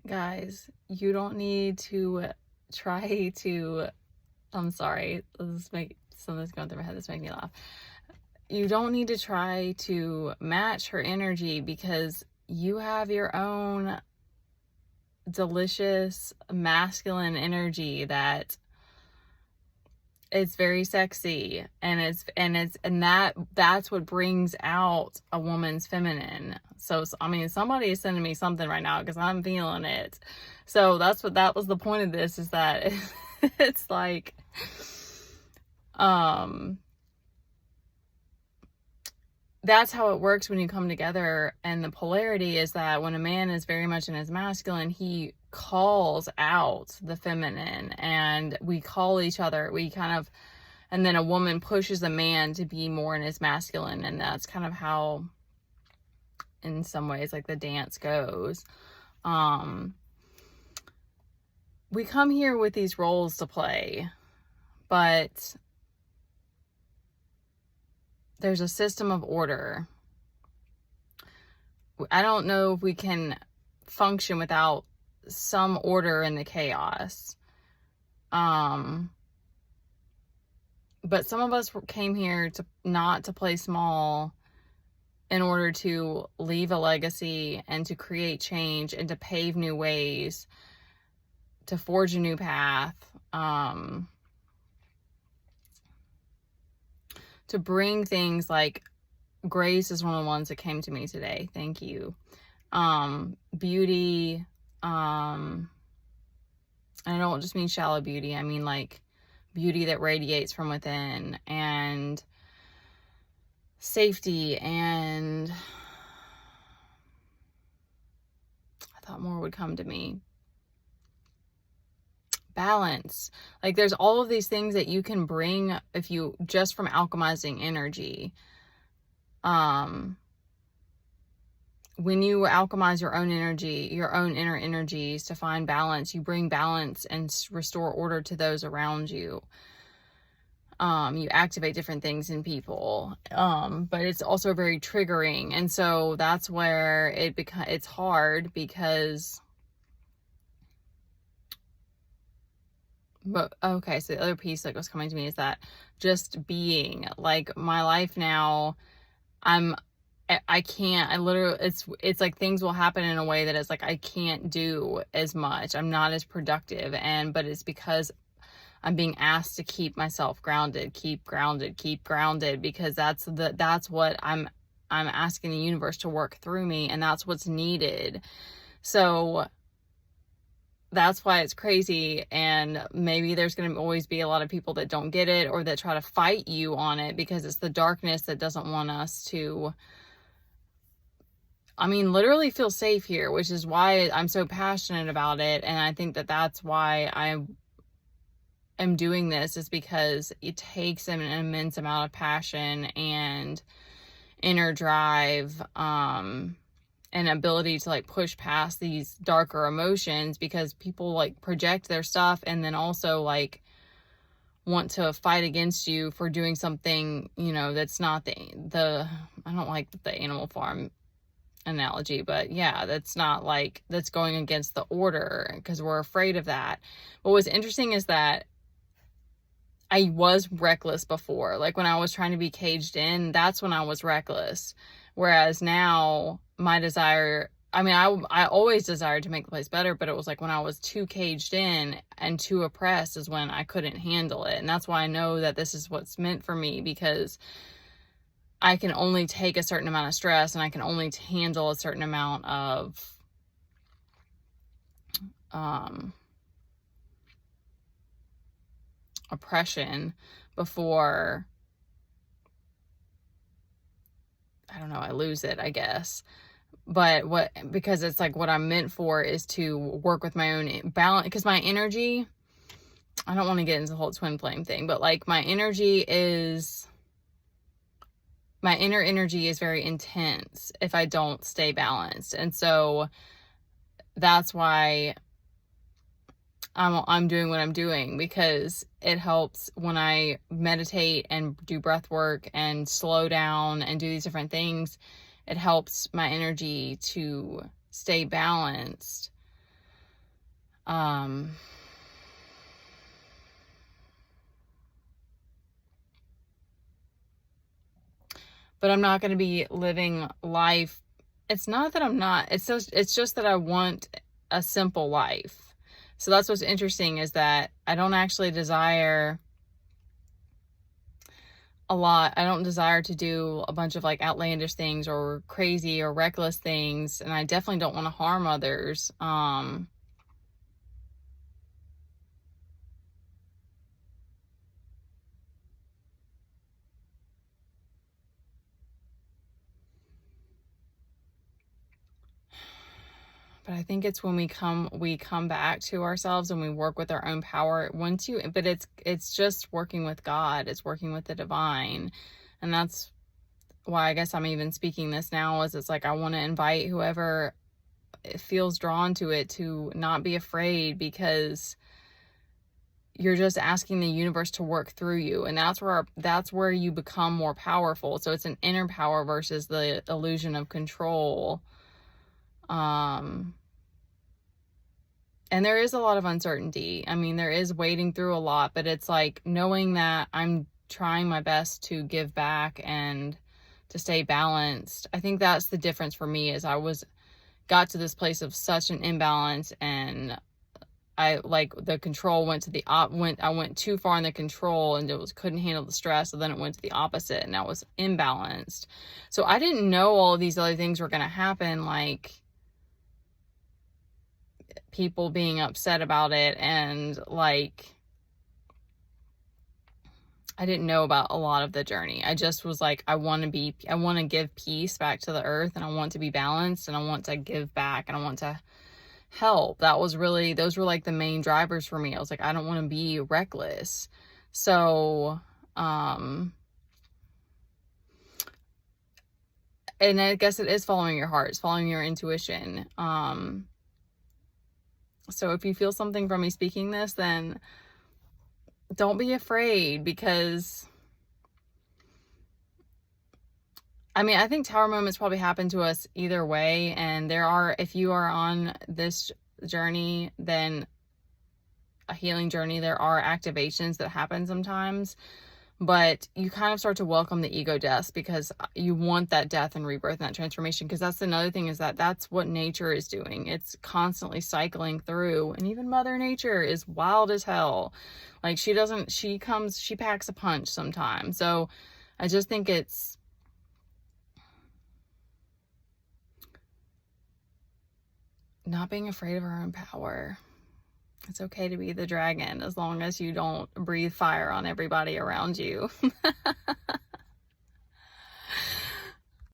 Guys, you don't need to try to, I'm sorry, something's going through my head that's making me laugh. You don't need to try to match her energy because you have your own delicious masculine energy that it's very sexy, and that's what brings out a woman's feminine. So I mean, somebody is sending me something right now because I'm feeling it. So that was the point of this, is that it's like that's how it works when you come together. And the polarity is that when a man is very much in his masculine, he calls out the feminine, and we call each other, and then a woman pushes a man to be more in his masculine. And that's kind of how, in some ways, like the dance goes. We come here with these roles to play, but there's a system of order. I don't know if we can function without some order in the chaos. But some of us came here to not to play small, in order to leave a legacy and to create change and to pave new ways, to forge a new path, to bring things like grace is one of the ones that came to me today. Thank you. Beauty. And I don't just mean shallow beauty. I mean like beauty that radiates from within, and safety, and I thought more would come to me. Balance. Like there's all of these things that you can bring if you just from alchemizing energy. When you alchemize your own energy, your own inner energies to find balance, you bring balance and restore order to those around you. You activate different things in people, but it's also very triggering. And so that's where it's hard, because okay, so the other piece that was coming to me is that just being, like, my life now, it's like things will happen in a way that it's like I can't do as much. I'm not as productive, but it's because I'm being asked to keep myself grounded, keep grounded, because that's what I'm asking the universe to work through me, and that's what's needed. So that's why it's crazy. And maybe there's going to always be a lot of people that don't get it, or that try to fight you on it, because it's the darkness that doesn't want us to, literally feel safe here, which is why I'm so passionate about it. And I think that that's why I am doing this, is because it takes an immense amount of passion and inner drive, and ability to like push past these darker emotions, because people like project their stuff and then also like want to fight against you for doing something, that's not the I don't like the Animal Farm analogy, but yeah, that's going against the order, because we're afraid of that. But what's interesting is that I was reckless before. Like when I was trying to be caged in, that's when I was reckless. Whereas now my desire, I always desired to make the place better, but it was like when I was too caged in and too oppressed is when I couldn't handle it. And that's why I know that this is what's meant for me, because I can only take a certain amount of stress, and I can only handle a certain amount of oppression before, I don't know, I lose it, I guess. But because it's like what I'm meant for is to work with my own balance, because my energy, I don't want to get into the whole twin flame thing, but like my inner energy is very intense if I don't stay balanced. And so that's why I'm doing what I'm doing, because it helps when I meditate and do breath work and slow down and do these different things. It helps my energy to stay balanced. Um, but I'm not going to be living life. It's not that I'm not, it's just that I want a simple life. So that's what's interesting, is that I don't actually desire a lot. I don't desire to do a bunch of like outlandish things or crazy or reckless things. And I definitely don't want to harm others. But I think it's when we come back to ourselves and we work with our own power. But it's just working with God. It's working with the divine. And that's why I guess I'm even speaking this now, is it's like, I want to invite whoever feels drawn to it to not be afraid, because you're just asking the universe to work through you. And that's where you become more powerful. So it's an inner power versus the illusion of control. And there is a lot of uncertainty. I mean, there is wading through a lot, but it's like knowing that I'm trying my best to give back and to stay balanced. I think that's the difference for me, is got to this place of such an imbalance, and I like the control went to I went too far in the control, and couldn't handle the stress. So then it went to the opposite, and I was imbalanced. So I didn't know all of these other things were going to happen, like people being upset about it, and like I didn't know about a lot of the journey. I just was like, I want to give peace back to the earth, and I want to be balanced, and I want to give back, and I want to help. Those were like the main drivers for me. I was like, I don't want to be reckless. So, and I guess it is following your heart. It's following your intuition. So if you feel something from me speaking this, then don't be afraid, because I mean, I think tower moments probably happen to us either way. And if you are on this journey, then a healing journey, there are activations that happen sometimes, but you kind of start to welcome the ego deaths, because you want that death and rebirth and that transformation. Because that's another thing, is that that's what nature is doing. It's constantly cycling through. And even Mother Nature is wild as hell. Like she packs a punch sometimes. So I just think it's not being afraid of our own power. It's okay to be the dragon, as long as you don't breathe fire on everybody around you.